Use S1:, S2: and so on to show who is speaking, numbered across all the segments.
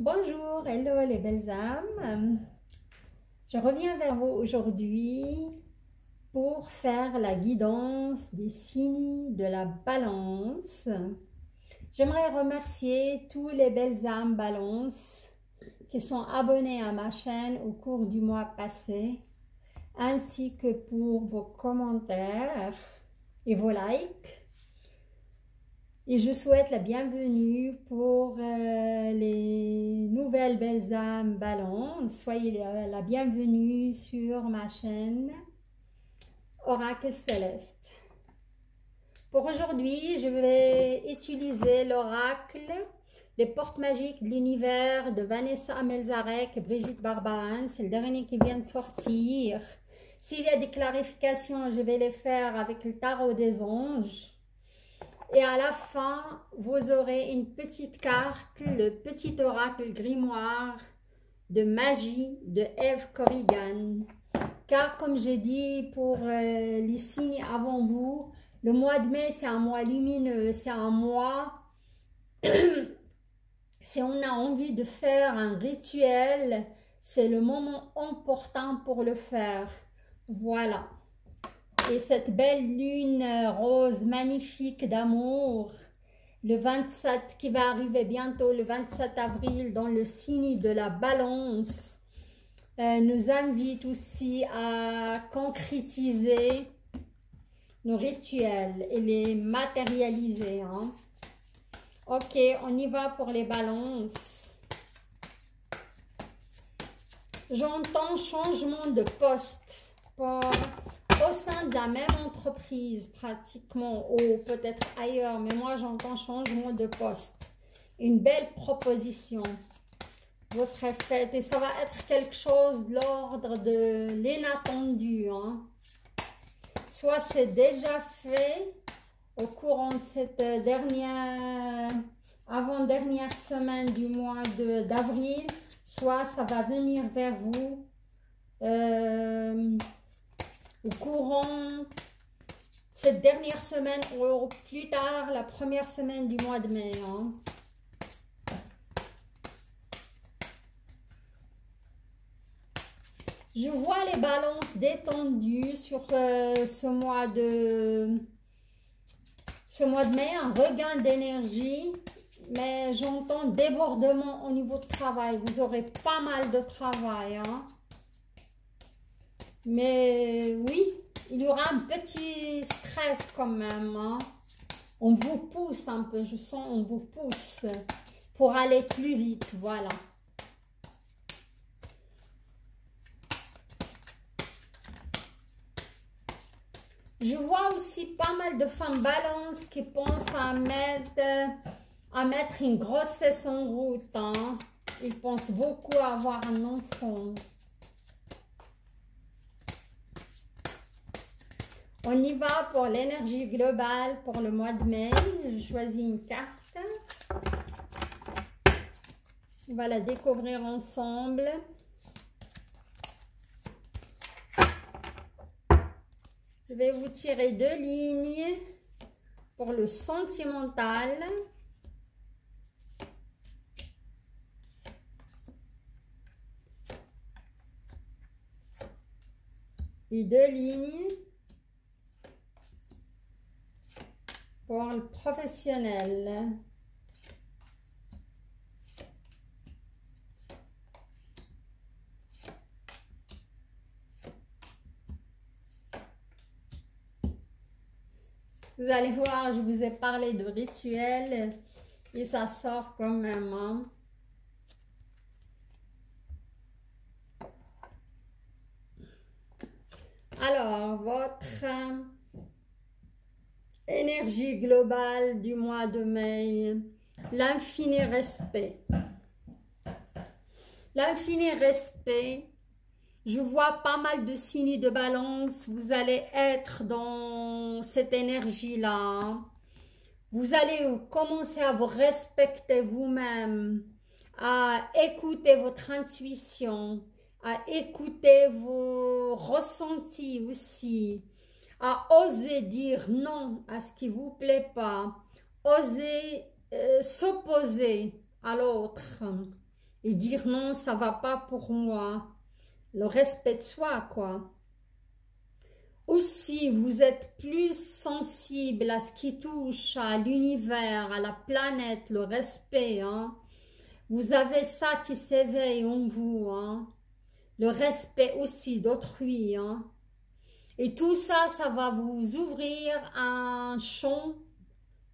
S1: Bonjour, hello les belles âmes. Je reviens vers vous aujourd'hui pour faire la guidance des signes de la balance. J'aimerais remercier tous les belles âmes balance qui sont abonnées à ma chaîne au cours du mois passé, ainsi que pour vos commentaires et vos likes. Et je souhaite la bienvenue pour les nouvelles belles âmes balance. Soyez la bienvenue sur ma chaîne Oracle Céleste. Pour aujourd'hui, je vais utiliser l'oracle, les portes magiques de l'univers de Vanessa Amelzarek et Brigitte Barbahan. C'est le dernier qui vient de sortir. S'il y a des clarifications, je vais les faire avec le tarot des anges. Et à la fin, vous aurez une petite carte, le petit oracle grimoire de magie de Eve Corrigan. Car comme j'ai dit pour les signes avant vous, le mois de mai c'est un mois lumineux, c'est un mois, si on a envie de faire un rituel, c'est le moment important pour le faire. Voilà. Et cette belle lune rose magnifique d'amour, le 27 qui va arriver bientôt, le 27 avril, dans le signe de la balance, nous invite aussi à concrétiser nos rituels et les matérialiser. Hein. Ok, on y va pour les balances. J'entends changement de poste au sein de la même entreprise pratiquement, ou peut-être ailleurs, mais moi j'entends changement de poste. Une belle proposition vous serez faite et ça va être quelque chose de l'ordre de l'inattendu. Hein. Soit c'est déjà fait au courant de cette dernière, avant-dernière semaine du mois d'avril, soit ça va venir vers vous au courant cette dernière semaine ou plus tard la première semaine du mois de mai. Hein. Je vois les balances détendues sur ce mois de mai, un regain d'énergie, mais j'entends débordement au niveau de travail. Vous aurez pas mal de travail. Hein. Mais oui, il y aura un petit stress quand même. Hein. On vous pousse un peu, je sens on vous pousse pour aller plus vite, voilà. Je vois aussi pas mal de femmes balance qui pensent à mettre une grossesse en route. Hein. Ils pensent beaucoup à avoir un enfant. On y va pour l'énergie globale pour le mois de mai. Je choisis une carte. On va la découvrir ensemble. Je vais vous tirer 2 lignes pour le sentimental. Et 2 lignes pour le professionnel. Vous allez voir, je vous ai parlé de rituel et ça sort quand même. Hein. Alors, votre énergie globale du mois de mai, l'infini respect. L'infini respect, je vois pas mal de signes de balance, vous allez être dans cette énergie-là. Vous allez commencer à vous respecter vous-même, à écouter votre intuition, à écouter vos ressentis aussi, à oser dire non à ce qui ne vous plaît pas, oser s'opposer à l'autre, et dire non, ça va pas pour moi. Le respect de soi, quoi. Aussi, vous êtes plus sensible à ce qui touche à l'univers, à la planète, le respect, hein. Vous avez ça qui s'éveille en vous, hein. Le respect aussi d'autrui, hein. Et tout ça, ça va vous ouvrir un champ,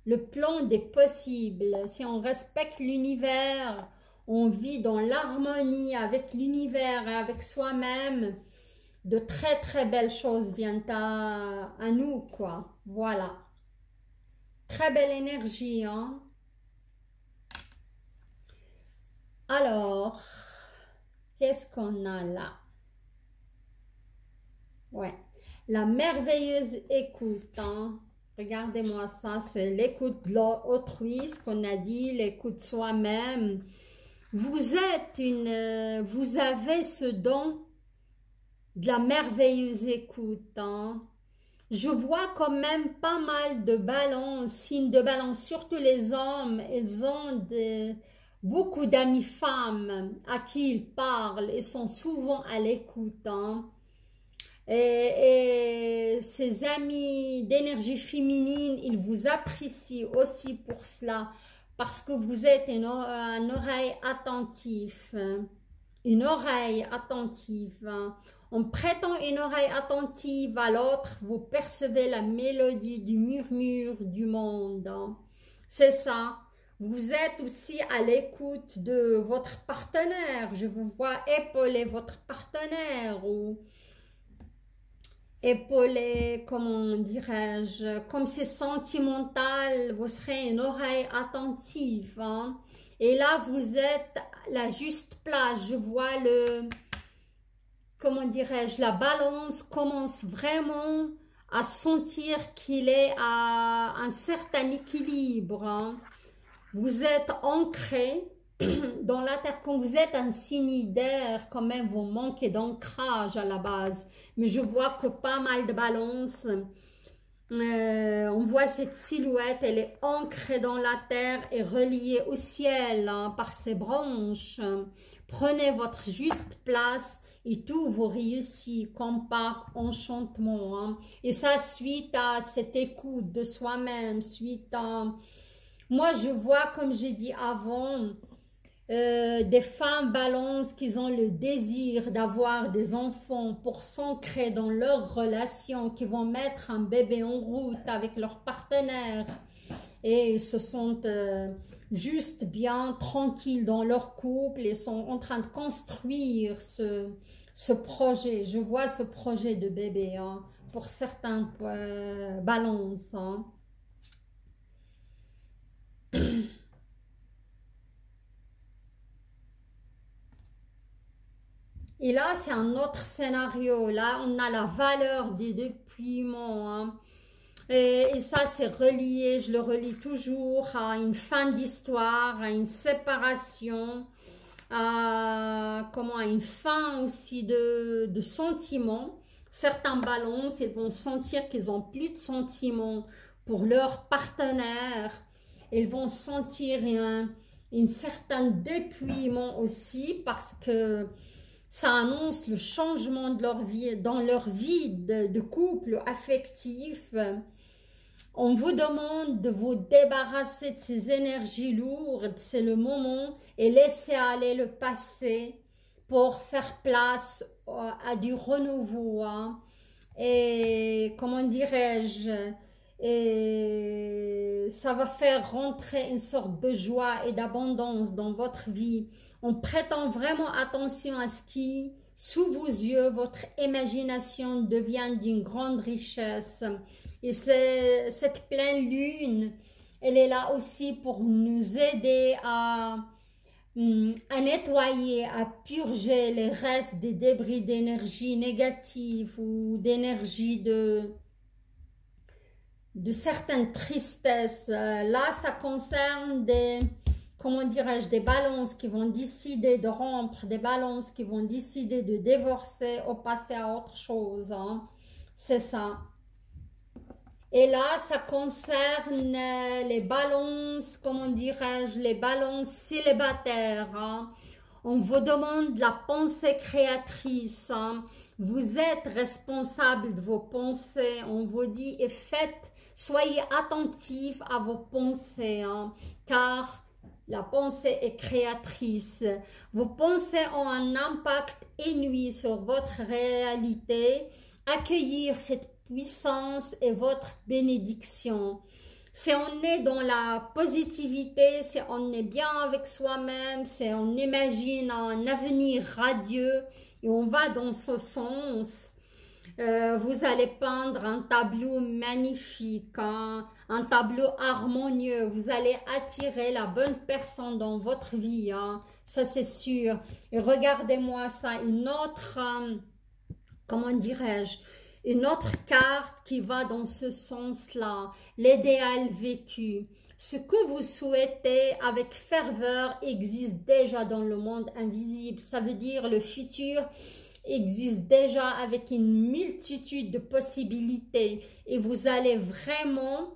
S1: le plan des possibles. Si on respecte l'univers, on vit dans l'harmonie avec l'univers et avec soi-même, de très très belles choses viennent à nous, quoi. Voilà. Très belle énergie, hein. Alors, qu'est-ce qu'on a là? Ouais. La merveilleuse écoute, hein. Regardez-moi ça, c'est l'écoute de l'autrui, ce qu'on a dit, l'écoute soi-même. Vous avez ce don de la merveilleuse écoute, hein. Je vois quand même pas mal de balance, signes de balance, surtout les hommes, ils ont beaucoup d'amis femmes à qui ils parlent et sont souvent à l'écoute, hein. Et ces amis d'énergie féminine, ils vous apprécient aussi pour cela, parce que vous êtes une oreille attentive, une oreille attentive. En prêtant une oreille attentive à l'autre, vous percevez la mélodie du murmure du monde. C'est ça. Vous êtes aussi à l'écoute de votre partenaire. Je vous vois épauler votre partenaire ou épauler, comment dirais-je, comme c'est sentimental, vous serez une oreille attentive, hein. Et là, vous êtes à la juste place. Je vois comment dirais-je, la balance commence vraiment à sentir qu'il est à un certain équilibre, hein. Vous êtes ancré dans la terre. Quand vous êtes un signe d'air, quand même, vous manquez d'ancrage à la base. Mais je vois que pas mal de balance. On voit cette silhouette, elle est ancrée dans la terre et reliée au ciel, hein, par ses branches. Prenez votre juste place et tout vous réussit comme par enchantement, hein. Et ça, suite à cette écoute de soi-même, suite à... Moi, je vois, comme j'ai dit avant, des femmes balance qui ont le désir d'avoir des enfants pour s'ancrer dans leur relation, qui vont mettre un bébé en route avec leur partenaire et se sentent juste bien tranquilles dans leur couple et sont en train de construire ce projet. Je vois ce projet de bébé, hein, pour certains balances, hein. Et là, c'est un autre scénario. Là, on a la valeur des dépouillements, hein. Et ça, c'est relié, je le relie toujours à une fin d'histoire, à une séparation, à une fin aussi de sentiments. Certains balances, ils vont sentir qu'ils n'ont plus de sentiments pour leur partenaire. Ils vont sentir un certain dépouillement aussi parce que ça annonce le changement de leur vie, dans leur vie de couple affectif. On vous demande de vous débarrasser de ces énergies lourdes, c'est le moment, et laisser aller le passé pour faire place à du renouveau, hein. Et comment dirais-je, et ça va faire rentrer une sorte de joie et d'abondance dans votre vie en prêtant vraiment attention à ce qui, sous vos yeux, votre imagination devient d'une grande richesse. Et cette pleine lune, elle est là aussi pour nous aider à nettoyer, à purger les restes des débris d'énergie négative ou d'énergie de certaines tristesses. Là, ça concerne des, comment dirais-je, des balances qui vont décider de rompre, des balances qui vont décider de divorcer ou passer à autre chose, hein. C'est ça. Et là, ça concerne les balances, comment dirais-je, les balances célibataires, hein. On vous demande la pensée créatrice. Hein. Vous êtes responsable de vos pensées. On vous dit et faites, soyez attentifs à vos pensées, hein, car la pensée est créatrice. Vos pensées ont un impact énorme sur votre réalité. Accueillir cette puissance est votre bénédiction. Si on est dans la positivité, si on est bien avec soi-même, si on imagine un avenir radieux et on va dans ce sens, vous allez peindre un tableau magnifique, hein, un tableau harmonieux. Vous allez attirer la bonne personne dans votre vie, hein, ça c'est sûr. Et regardez-moi ça, une autre, comment dirais-je, une autre carte qui va dans ce sens-là, l'idéal vécu. Ce que vous souhaitez avec ferveur existe déjà dans le monde invisible. Ça veut dire le futur existe déjà avec une multitude de possibilités et vous allez vraiment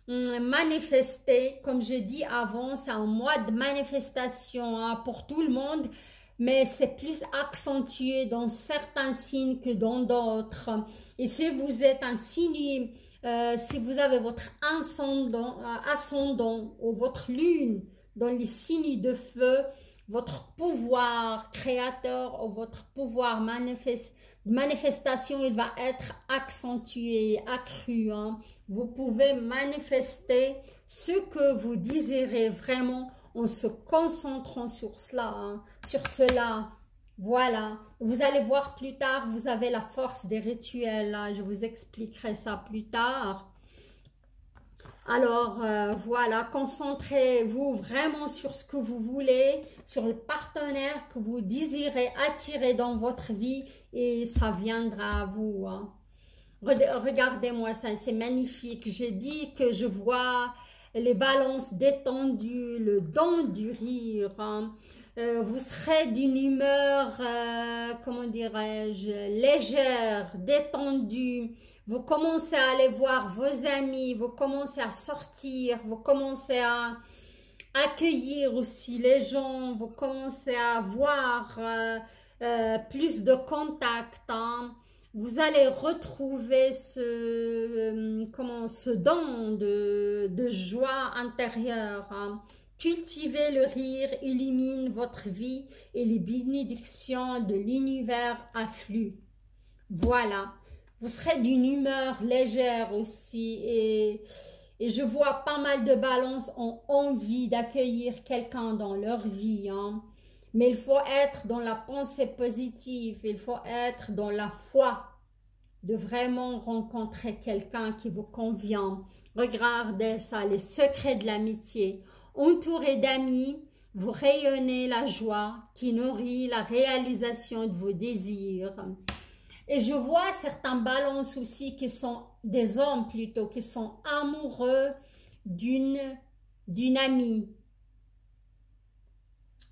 S1: manifester, comme je dis avant, c'est un mois de manifestation, hein, pour tout le monde, mais c'est plus accentué dans certains signes que dans d'autres. Et si vous êtes un signe, si vous avez votre ascendant ou votre lune dans les signes de feu, votre pouvoir créateur ou votre pouvoir manifestation, il va être accentué, accru. Hein. Vous pouvez manifester ce que vous désirez vraiment en se concentrant sur cela, hein, sur cela. Voilà, vous allez voir plus tard, vous avez la force des rituels, hein. Je vous expliquerai ça plus tard. Alors, voilà, concentrez-vous vraiment sur ce que vous voulez, sur le partenaire que vous désirez attirer dans votre vie et ça viendra à vous. Hein. Regardez-moi ça, c'est magnifique. J'ai dit que je vois les balances détendues, le don du rire. Hein. Vous serez d'une humeur, comment dirais-je, légère, détendue. Vous commencez à aller voir vos amis, vous commencez à sortir, vous commencez à accueillir aussi les gens, vous commencez à avoir plus de contacts. Hein. Vous allez retrouver ce don de joie intérieure. Hein. Cultivez le rire, illumine votre vie et les bénédictions de l'univers affluent. Voilà. Vous serez d'une humeur légère aussi et je vois pas mal de balances ont envie d'accueillir quelqu'un dans leur vie. Hein. Mais il faut être dans la pensée positive, il faut être dans la foi de vraiment rencontrer quelqu'un qui vous convient. Regardez ça, les secrets de l'amitié. Entouré d'amis, vous rayonnez la joie qui nourrit la réalisation de vos désirs. Et je vois certains balances aussi qui sont des hommes plutôt, qui sont amoureux d'une amie.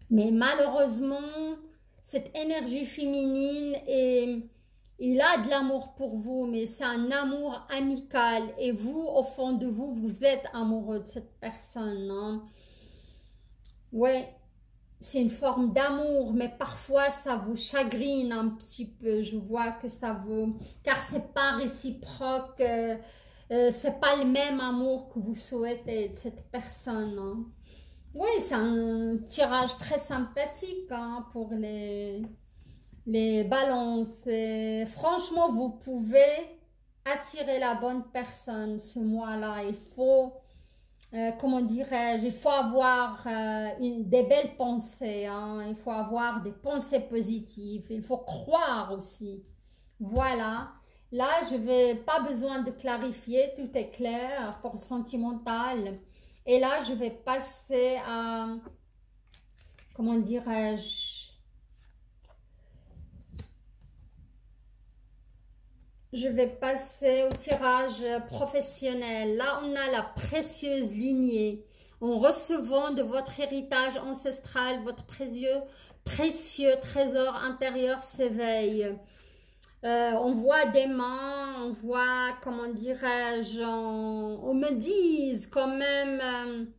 S1: Mais malheureusement, cette énergie féminine, il a de l'amour pour vous, mais c'est un amour amical. Et vous, au fond de vous, vous êtes amoureux de cette personne. Hein? Ouais. C'est une forme d'amour, mais parfois ça vous chagrine un petit peu. Je vois que ça vous... Car c'est pas réciproque, c'est pas le même amour que vous souhaitez de cette personne. Hein. Oui, c'est un tirage très sympathique, hein, pour les balances. Et franchement, vous pouvez attirer la bonne personne ce mois-là. Il faut... comment dirais-je, il faut avoir des belles pensées, hein? Il faut avoir des pensées positives, il faut croire aussi. Voilà, là je vais pas besoin de clarifier, tout est clair pour le sentimental. Et là je vais passer à, comment dirais-je, je vais passer au tirage professionnel. Là, on a la précieuse lignée. En recevant de votre héritage ancestral, votre précieux trésor intérieur s'éveille. On voit des mains, on voit, comment dirais-je, on me dise quand même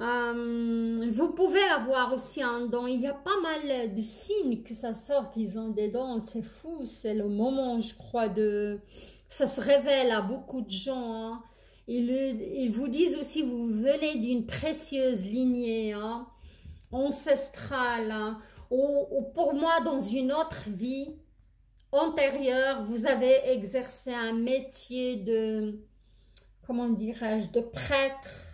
S1: Vous pouvez avoir aussi un don. Il y a pas mal de signes que ça sort qu'ils ont des dons. C'est fou, c'est le moment, je crois, de... Ça se révèle à beaucoup de gens. Hein. Ils vous disent aussi, vous venez d'une précieuse lignée hein, ancestrale. Hein, ou pour moi, dans une autre vie antérieure, vous avez exercé un métier de, comment dirais-je, de prêtre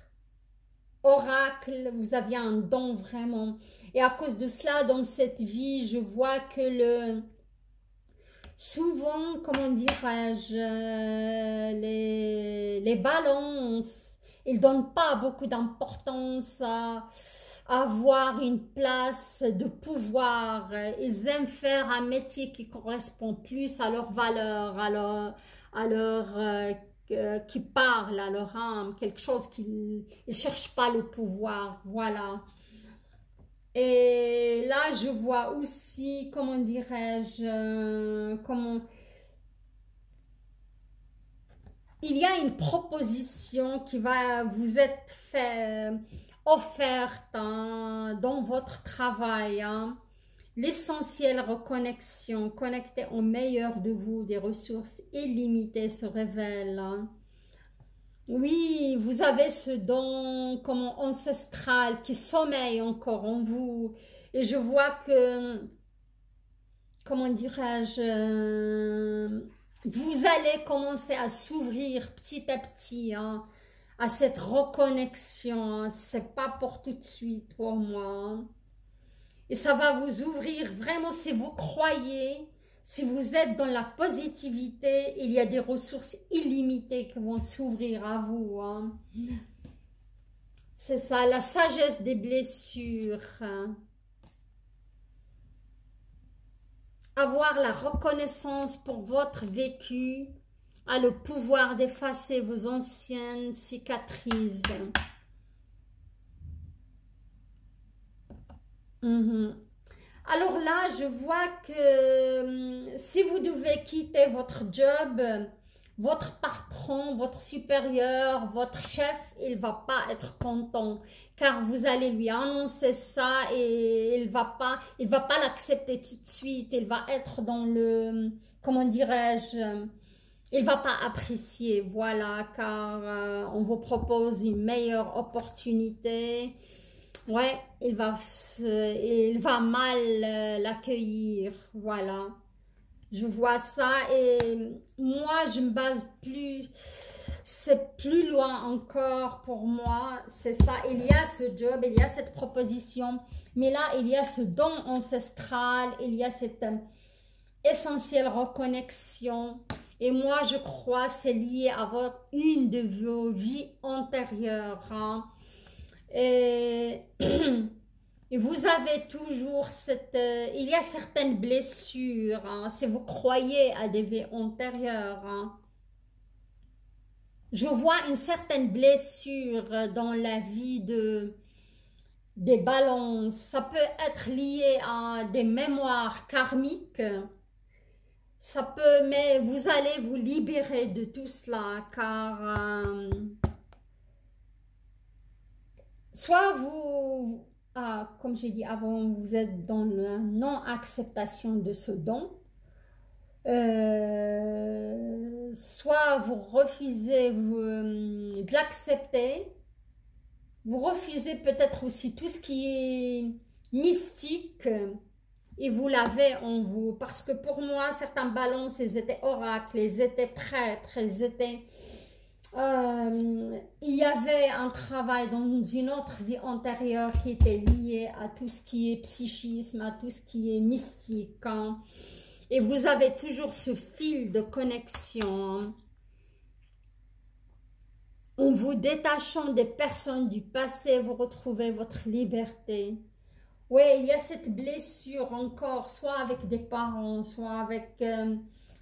S1: oracle, vous aviez un don vraiment. Et à cause de cela, dans cette vie, je vois que souvent, comment dirais-je, les balances, ils ne donnent pas beaucoup d'importance à avoir une place de pouvoir. Ils aiment faire un métier qui correspond plus à leurs valeurs, qui parle à leur âme, quelque chose qu'ils ne cherchent pas le pouvoir, voilà. Et là, je vois aussi, comment dirais-je, comment... Il y a une proposition qui va vous être offerte hein, dans votre travail. Hein. L'essentielle reconnexion, connecté au meilleur de vous, des ressources illimitées se révèle. Hein. Oui, vous avez ce don comme ancestral qui sommeille encore en vous. Et je vois que, comment dirais-je, vous allez commencer à s'ouvrir petit à petit hein, à cette reconnexion. Hein. C'est pas pour tout de suite pour moi. Hein. Et ça va vous ouvrir vraiment si vous croyez, si vous êtes dans la positivité, il y a des ressources illimitées qui vont s'ouvrir à vous. Hein. C'est ça, la sagesse des blessures. Hein. Avoir la reconnaissance pour votre vécu a le pouvoir d'effacer vos anciennes cicatrices. Alors là, je vois que si vous devez quitter votre job, votre patron, votre supérieur, votre chef, il ne va pas être content car vous allez lui annoncer ça et il va pas l'accepter tout de suite. Il va être dans le, comment dirais-je, il va pas apprécier, voilà, car on vous propose une meilleure opportunité. Ouais, il va mal l'accueillir, voilà. Je vois ça et moi, je me base plus, c'est plus loin encore pour moi, c'est ça. Il y a ce job, il y a cette proposition, mais là, il y a ce don ancestral, il y a cette essentielle reconnexion. Et moi, je crois c'est lié à une de vos vies antérieures, hein. Et, et vous avez toujours cette... il y a certaines blessures, hein, si vous croyez à des vies antérieures. Hein. Je vois une certaine blessure dans la vie des balances. Ça peut être lié à des mémoires karmiques. Ça peut, mais vous allez vous libérer de tout cela, car... soit vous, comme j'ai dit avant, vous êtes dans la non-acceptation de ce don, soit vous refusez de l'accepter, vous refusez peut-être aussi tout ce qui est mystique et vous l'avez en vous. Parce que pour moi, certains balances, ils étaient oracles, ils étaient prêtres, ils étaient... il y avait un travail dans une autre vie antérieure qui était lié à tout ce qui est psychisme, à tout ce qui est mystique. Hein. Et vous avez toujours ce fil de connexion. Hein. En vous détachant des personnes du passé, vous retrouvez votre liberté. Oui, il y a cette blessure encore, soit avec des parents, soit avec...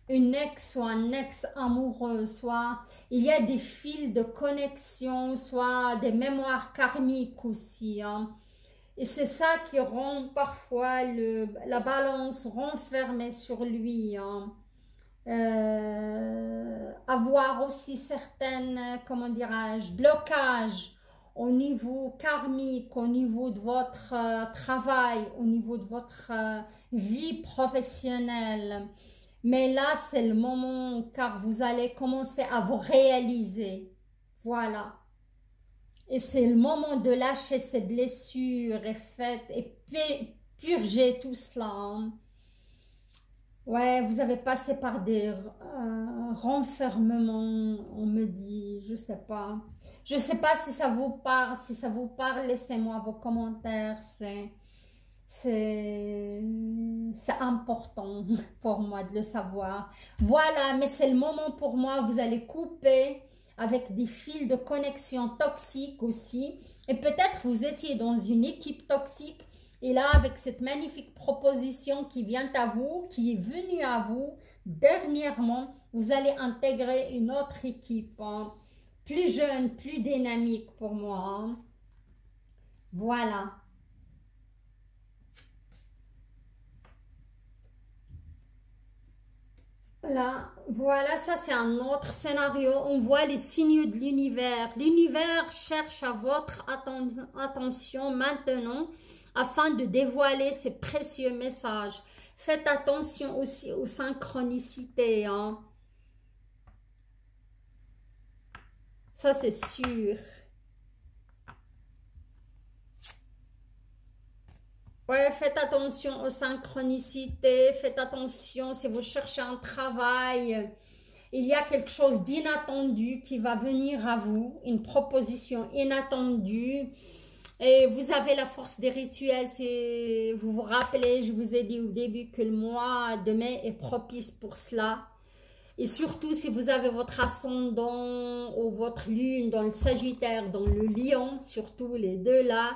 S1: une ex, soit un ex amoureux, soit il y a des fils de connexion, soit des mémoires karmiques aussi. Hein. Et c'est ça qui rend parfois la balance renfermée sur lui. Hein. Avoir aussi certaines, comment dirais-je, blocages au niveau karmique, au niveau de votre travail, au niveau de votre vie professionnelle. Mais là, c'est le moment car vous allez commencer à vous réaliser. Voilà. Et c'est le moment de lâcher ces blessures et purger tout cela. Hein. Ouais, vous avez passé par des renfermements, on me dit, je sais pas. Je sais pas si ça vous parle, si ça vous parle, laissez-moi vos commentaires, c'est important pour moi de le savoir. Voilà, mais c'est le moment pour moi, vous allez couper avec des fils de connexion toxiques aussi. Et peut-être vous étiez dans une équipe toxique. Et là, avec cette magnifique proposition qui vient à vous, qui est venue à vous, dernièrement, vous allez intégrer une autre équipe, hein, plus jeune, plus dynamique pour moi. Hein. Voilà. Voilà, ça c'est un autre scénario. On voit les signaux de l'univers. L'univers cherche à votre attention maintenant afin de dévoiler ses précieux messages. Faites attention aussi aux synchronicités. Hein. Ça c'est sûr. Ouais, faites attention aux synchronicités, faites attention si vous cherchez un travail, il y a quelque chose d'inattendu qui va venir à vous, une proposition inattendue. Et vous avez la force des rituels, si vous vous rappelez, je vous ai dit au début que le mois de mai est propice pour cela. Et surtout si vous avez votre ascendant ou votre lune dans le Sagittaire, dans le Lion, surtout les deux là,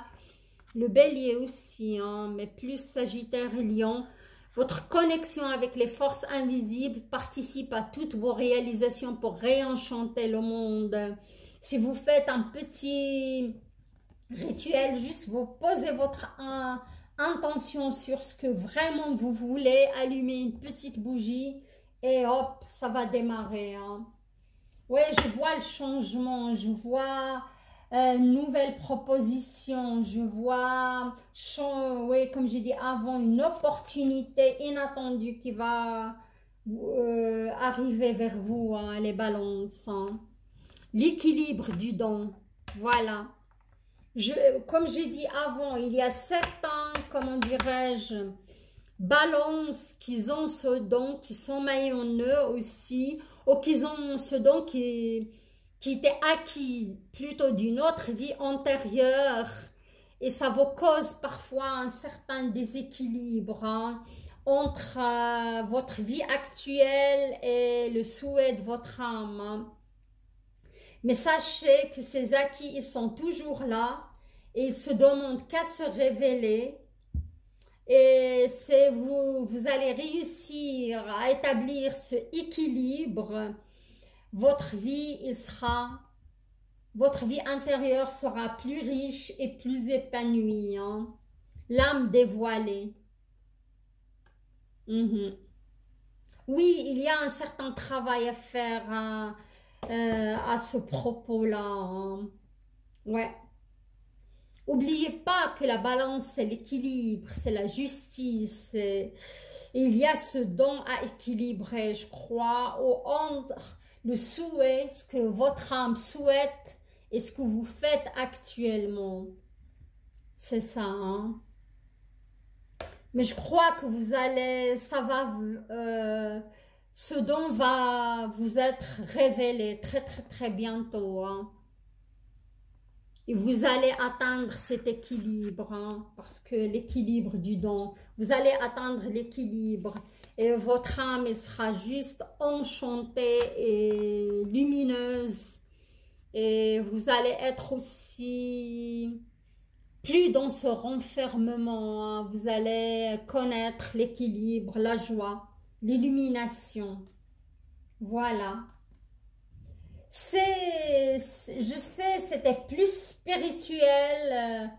S1: le Bélier aussi, hein, mais plus Sagittaire et Lion. Votre connexion avec les forces invisibles participe à toutes vos réalisations pour réenchanter le monde. Si vous faites un petit rituel, juste vous posez votre intention sur ce que vraiment vous voulez, allumer une petite bougie et hop, ça va démarrer. Hein. Oui, je vois le changement, je vois... nouvelle proposition, je vois, oui, comme j'ai dit avant, une opportunité inattendue qui va arriver vers vous, hein, les balances. Hein. L'équilibre du don, voilà. Comme j'ai dit avant, il y a certains, comment dirais-je, balances qui ont ce don, qui sont maillés en eux aussi, ou qui ont ce don qui était acquis plutôt d'une autre vie antérieure et ça vous cause parfois un certain déséquilibre hein, entre votre vie actuelle et le souhait de votre âme. Hein. Mais sachez que ces acquis, ils sont toujours là et ils se demandent qu'à se révéler. Et vous allez réussir à établir ce équilibre. Votre vie intérieure sera plus riche et plus épanouie. Hein? L'âme dévoilée. Oui, il y a un certain travail à faire hein, à ce propos-là. Hein? Ouais. N'oubliez pas que la balance, c'est l'équilibre, c'est la justice. Et il y a ce don à équilibrer, je crois, entre le souhait, ce que votre âme souhaite et ce que vous faites actuellement. C'est ça. Hein? Mais je crois que vous allez, ce don va vous être révélé très très très bientôt. Hein? Et vous allez atteindre cet équilibre, hein, parce que l'équilibre du don, vous allez atteindre l'équilibre et votre âme elle sera juste enchantée et lumineuse. Et vous allez être aussi plus dans ce renfermement, hein, vous allez connaître l'équilibre, la joie, l'illumination. Voilà. Je sais, c'était plus spirituel,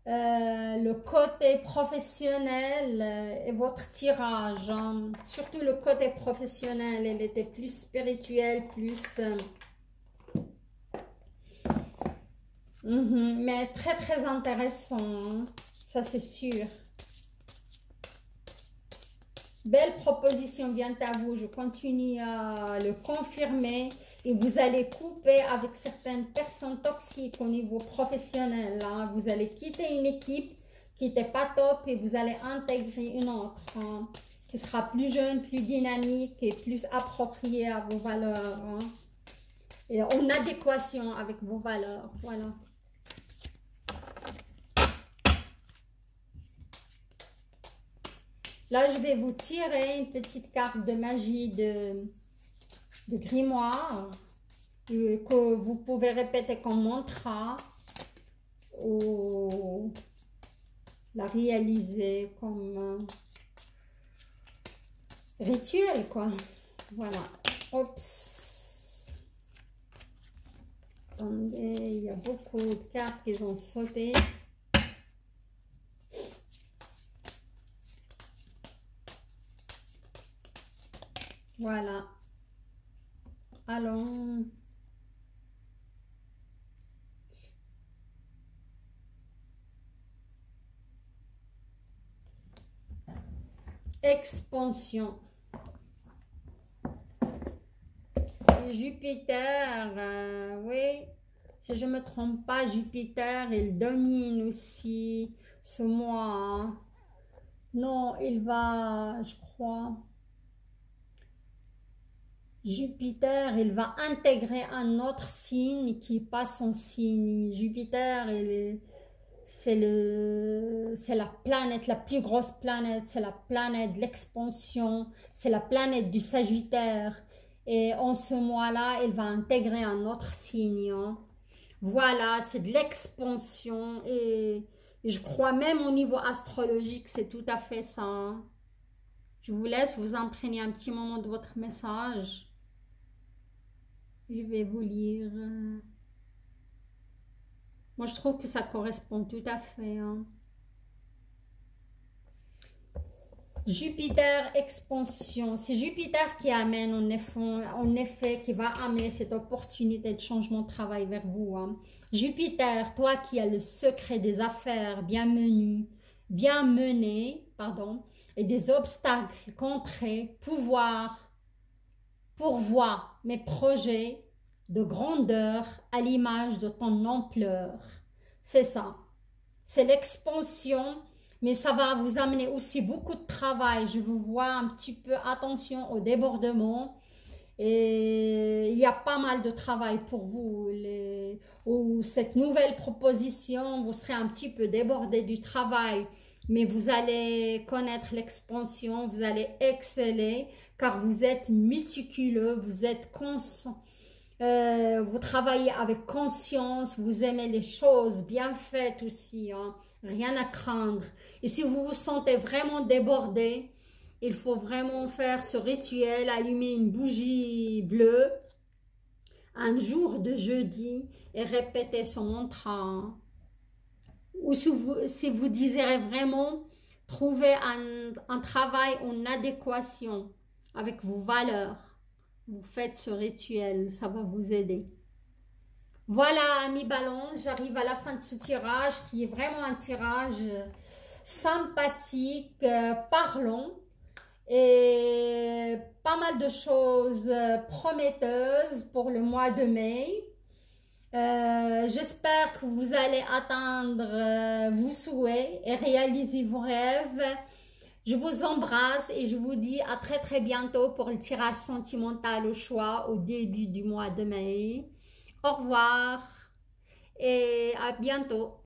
S1: le côté professionnel et votre tirage. Hein. Surtout le côté professionnel, il était plus spirituel, plus... Mais très très intéressant, hein. Ça c'est sûr. Belle proposition vient à vous, je continue à le confirmer et vous allez couper avec certaines personnes toxiques au niveau professionnel, hein. Vous allez quitter une équipe qui n'était pas top et vous allez intégrer une autre, hein, qui sera plus jeune, plus dynamique et plus appropriée à vos valeurs, hein, et en adéquation avec vos valeurs, voilà. Là, je vais vous tirer une petite carte de magie de grimoire que vous pouvez répéter comme mantra ou la réaliser comme rituel, quoi. Voilà. Oups. Attendez, il y a beaucoup de cartes qui ont sauté. Voilà. Allons. Expansion. Et Jupiter, oui, si je ne me trompe pas, Jupiter, il domine aussi ce mois, hein. Non, il va, je crois, Jupiter, il va intégrer un autre signe qui n'est pas son signe. Jupiter, c'est la planète, la plus grosse planète, c'est la planète de l'expansion, c'est la planète du Sagittaire. Et en ce mois-là, il va intégrer un autre signe, hein. Voilà, c'est de l'expansion et je crois même au niveau astrologique, c'est tout à fait ça, hein. Je vous laisse vous imprégner un petit moment de votre message. Je vais vous lire. Moi, je trouve que ça correspond tout à fait, hein. Jupiter, expansion. C'est Jupiter qui amène, en effet, qui va amener cette opportunité de changement de travail vers vous, hein. Jupiter, toi qui as le secret des affaires bien menées, pardon, et des obstacles contrés, pourvoie mes projets de grandeur à l'image de ton ampleur. C'est ça. C'est l'expansion, mais ça va vous amener aussi beaucoup de travail. Je vous vois un petit peu, attention au débordement. Et il y a pas mal de travail pour vous. Cette nouvelle proposition, vous serez un petit peu débordé du travail, mais vous allez connaître l'expansion, vous allez exceller, car vous êtes méticuleux, vous êtes conscient. Vous travaillez avec conscience, vous aimez les choses bien faites aussi, hein, rien à craindre. Et si vous vous sentez vraiment débordé, il faut vraiment faire ce rituel, allumer une bougie bleue un jour de jeudi et répéter son mantra. Ou si vous désirez vraiment trouver un travail en adéquation avec vos valeurs, vous faites ce rituel, ça va vous aider. Voilà, amis Balance, j'arrive à la fin de ce tirage qui est vraiment un tirage sympathique, parlant et pas mal de choses prometteuses pour le mois de mai. J'espère que vous allez atteindre vos souhaits et réaliser vos rêves. Je vous embrasse et je vous dis à très très bientôt pour le tirage sentimental au choix au début du mois de mai. Au revoir et à bientôt.